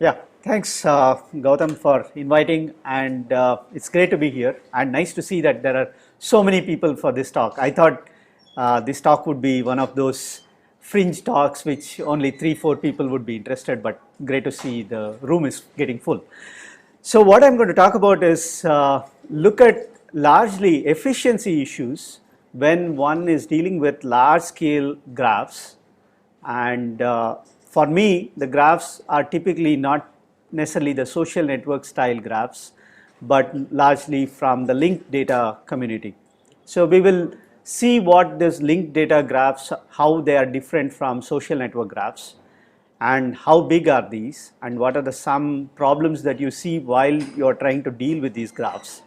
Yeah, thanks Gautam for inviting, and it's great to be here and nice to see that there are so many people for this talk. I thought this talk would be one of those fringe talks which only 3-4 people would be interested, but great to see the room is getting full. So what I'm going to talk about is look at largely efficiency issues when one is dealing with large scale graphs. And for me, the graphs are typically not necessarily the social network style graphs, but largely from the linked data community. So we will see what these linked data graphs, how they are different from social network graphs, and how big are these, and what are the some problems that you see while you are trying to deal with these graphs,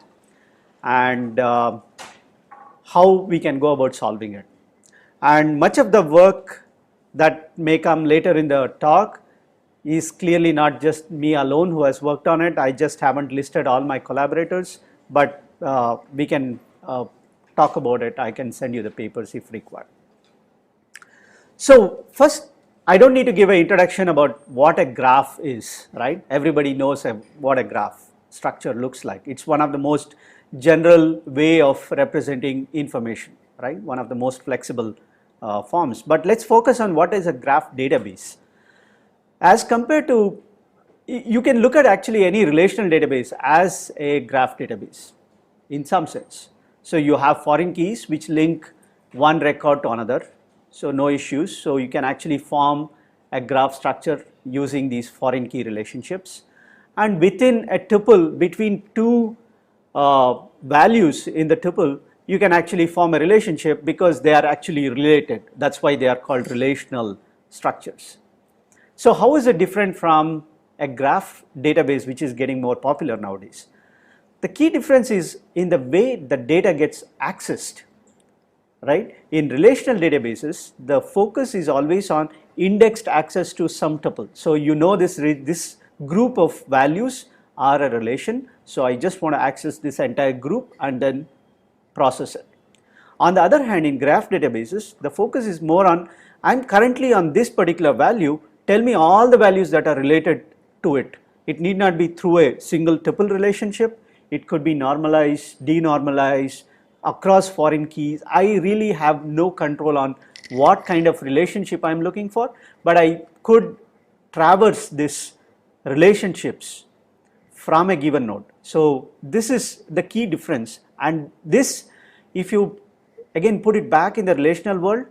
and how we can go about solving it. And much of the work that may come later in the talk is clearly not just me alone who has worked on it. I just haven't listed all my collaborators, but we can talk about it. I can send you the papers if required. So first, I don't need to give an introduction about what a graph is, right? Everybody knows what a graph structure looks like. It's one of the most general way of representing information, right? One of the most flexible forms. But let's focus on what is a graph database. As compared to, you can look at actually any relational database as a graph database in some sense. So you have foreign keys which link one record to another. So no issues. So you can actually form a graph structure using these foreign key relationships. And within a tuple, between two values in the tuple, you can actually form a relationship because they are actually related. That's why they are called relational structures. So how is it different from a graph database which is getting more popular nowadays? The key difference is in the way the data gets accessed. Right? In relational databases, the focus is always on indexed access to some tuple. So you know this group of values are a relation. So I just want to access this entire group and then process it. On the other hand, in graph databases, the focus is more on, I'm currently on this particular value, tell me all the values that are related to it. It need not be through a single tuple relationship. It could be normalized, denormalized, across foreign keys. I really have no control on what kind of relationship I'm looking for, but I could traverse these relationships from a given node. So this is the key difference. And this, if you again put it back in the relational world,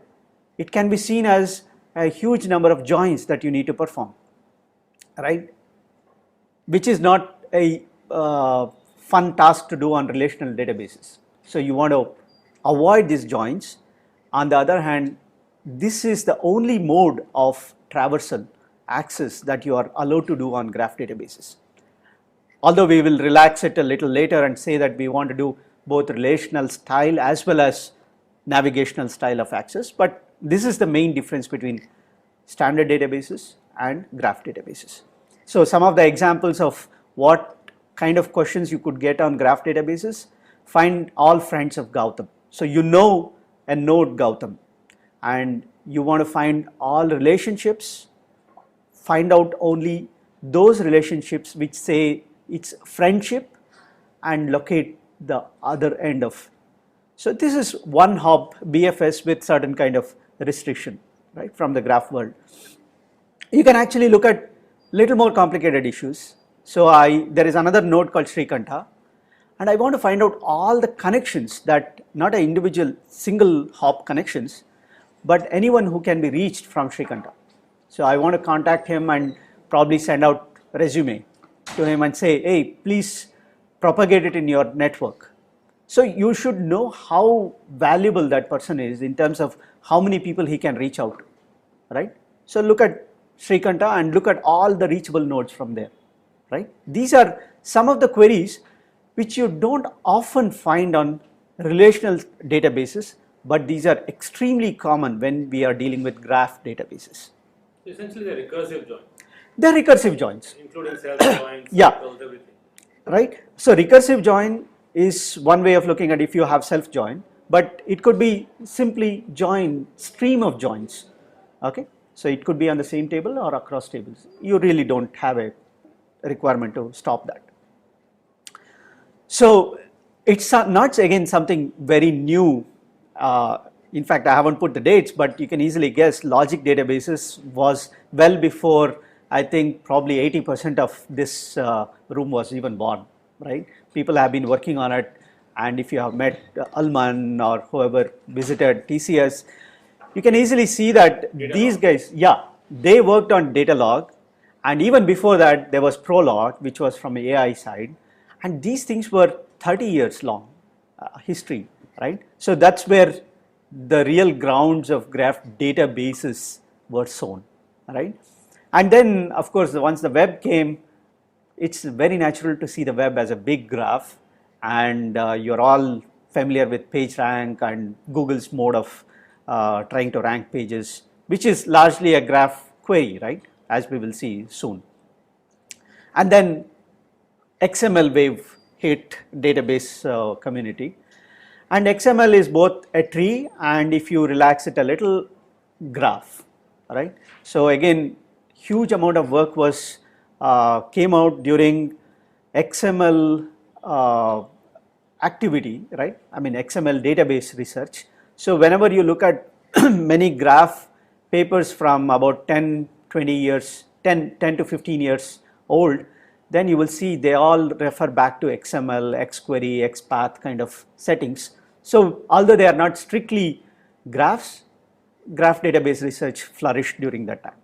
it can be seen as a huge number of joins that you need to perform, right? Which is not a fun task to do on relational databases. So you want to avoid these joins. On the other hand, this is the only mode of traversal access that you are allowed to do on graph databases. Although we will relax it a little later and say that we want to do both relational style as well as navigational style of access, but this is the main difference between standard databases and graph databases. So some of the examples of what kind of questions you could get on graph databases: find all friends of Gautam. So you know a node Gautam and you want to find all relationships, find out only those relationships which say it's friendship and locate the other end of. So this is one hop BFS with certain kind of restriction, right, from the graph world. You can actually look at little more complicated issues. So there is another node called Srikanta, and I want to find out all the connections, that not an individual single hop connections, but anyone who can be reached from Srikanta. So I want to contact him and probably send out a resume to him and say, hey, please propagate it in your network. So you should know how valuable that person is in terms of how many people he can reach out to, right? So look at Srikanta and look at all the reachable nodes from there, right? These are some of the queries which you don't often find on relational databases, but these are extremely common when we are dealing with graph databases. Essentially, they're recursive joins. They're recursive joins. Including self joins, yeah. circles, everything. Right? So recursive join is one way of looking at if you have self join, but it could be simply join, stream of joins. Okay? So it could be on the same table or across tables. You really don't have a requirement to stop that. So it's not again something very new. In fact, I haven't put the dates, but you can easily guess logic databases was well before, I think probably 80% of this room was even born, right? People have been working on it, and if you have met Alman or whoever visited TCS, you can easily see that these guys, yeah, they worked on Datalog, and even before that there was Prolog, which was from AI side, and these things were 30 years long history, right? So that's where the real grounds of graph databases were sown, right? And then of course once the web came, it's very natural to see the web as a big graph, and you're all familiar with PageRank and Google's mode of trying to rank pages, which is largely a graph query, right, as we will see soon. And then XML wave hit database community, and XML is both a tree and, if you relax it a little, graph, right? So again, huge amount of work was came out during XML activity, right? I mean XML database research. So whenever you look at many graph papers from about 10 to 15 years old, then you will see they all refer back to XML, XQuery, XPath kind of settings. So although they are not strictly graphs, graph database research flourished during that time.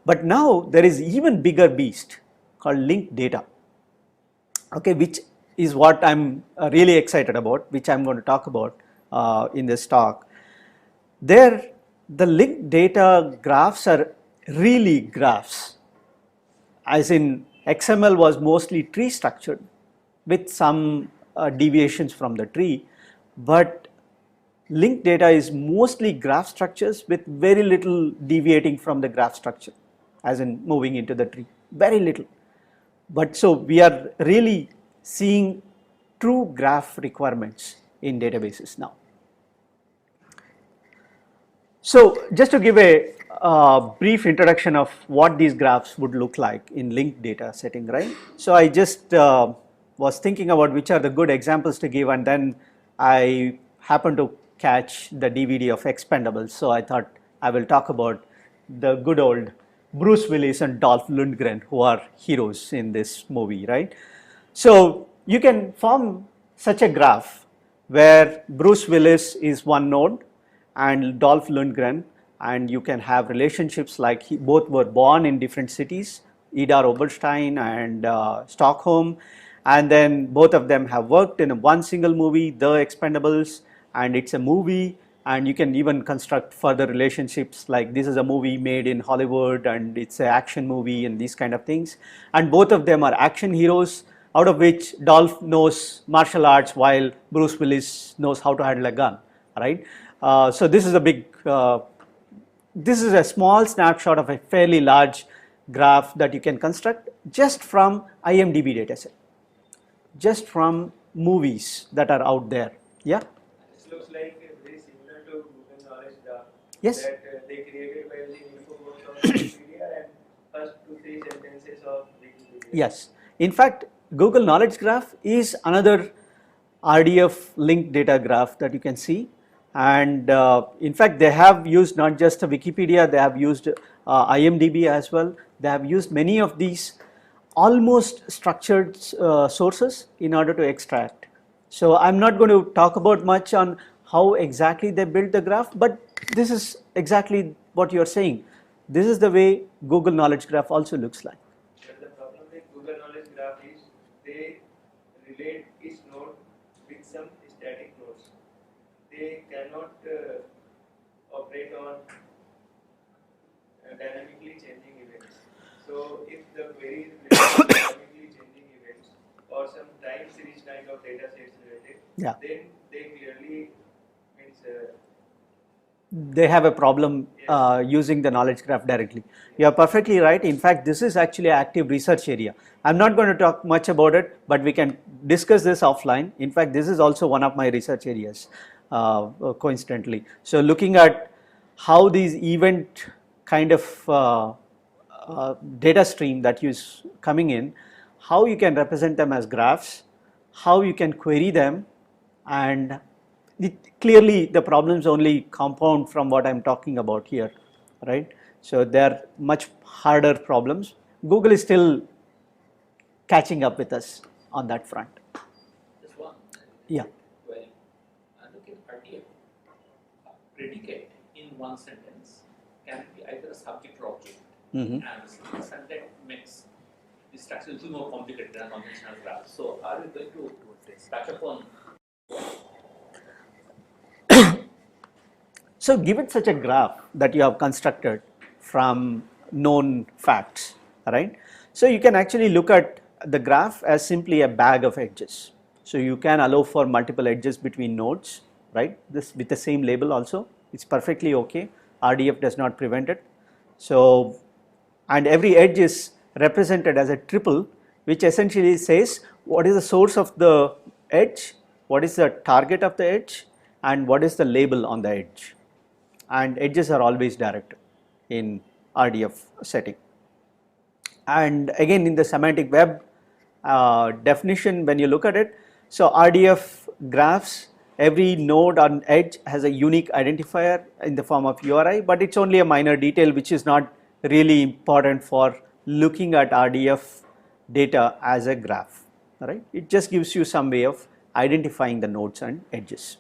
But now there is even bigger beast called linked data, okay, which is what I'm really excited about, which I'm going to talk about in this talk. There, the linked data graphs are really graphs, as in XML was mostly tree structured with some deviations from the tree, but linked data is mostly graph structures with very little deviating from the graph structure, as in moving into the tree, very little. But so we are really seeing true graph requirements in databases now. So just to give a brief introduction of what these graphs would look like in linked data setting, right? So I just was thinking about which are the good examples to give, and then I happened to catch the DVD of Expendables, so I thought I will talk about the good old Bruce Willis and Dolph Lundgren, who are heroes in this movie, right? So you can form such a graph where Bruce Willis is one node and Dolph Lundgren, and you can have relationships like both were born in different cities, Idar Oberstein and Stockholm, and then both of them have worked in one single movie, The Expendables, and it's a movie, and you can even construct further relationships like this is a movie made in Hollywood and it's an action movie and these kind of things, and both of them are action heroes, out of which Dolph knows martial arts while Bruce Willis knows how to handle a gun, right? So this is a big, this is a small snapshot of a fairly large graph that you can construct just from IMDb dataset, just from movies that are out there. Yeah? This looks like very similar to Google Knowledge Graph. Yes. That they created by using info of Wikipedia and first 2-3 sentences of Wikipedia. Yes. In fact, Google Knowledge Graph is another RDF linked data graph that you can see. And in fact, they have used not just Wikipedia, they have used IMDb as well. They have used many of these almost structured sources in order to extract. So I'm not going to talk about much on how exactly they built the graph, but this is exactly what you're saying. This is the way Google Knowledge Graph also looks like. But the problem with Google Knowledge Graph is they relate each node with some static nodes. They cannot operate on dynamically changing events. So if the query is related to dynamically changing events or some time series kind of data sets related, Yeah. then they clearly means They have a problem using the knowledge graph directly. You are perfectly right. In fact, this is actually an active research area. I'm not going to talk much about it, but we can discuss this offline. In fact, this is also one of my research areas, coincidentally. So looking at how these event kind of data stream that is coming in, how you can represent them as graphs, how you can query them, and clearly the problems only compound from what I'm talking about here, right? So they're much harder problems. Google is still catching up with us on that front. Just one. Yeah. Well, look at RTF. Predicate in one sentence can be either a subject or object. Mhm. And the sentence makes the structure a little more complicated than a conventional graph. So are we going to touch upon? So given such a graph that you have constructed from known facts, right? So you can actually look at the graph as simply a bag of edges. So you can allow for multiple edges between nodes, right? This with the same label also, it's perfectly okay. RDF does not prevent it. So, and every edge is represented as a triple, which essentially says what is the source of the edge, what is the target of the edge, and what is the label on the edge. And edges are always directed in RDF setting. And again, in the semantic web definition, when you look at it, so RDF graphs, every node on edge has a unique identifier in the form of URI, but it's only a minor detail which is not really important for looking at RDF data as a graph, right? It just gives you some way of identifying the nodes and edges.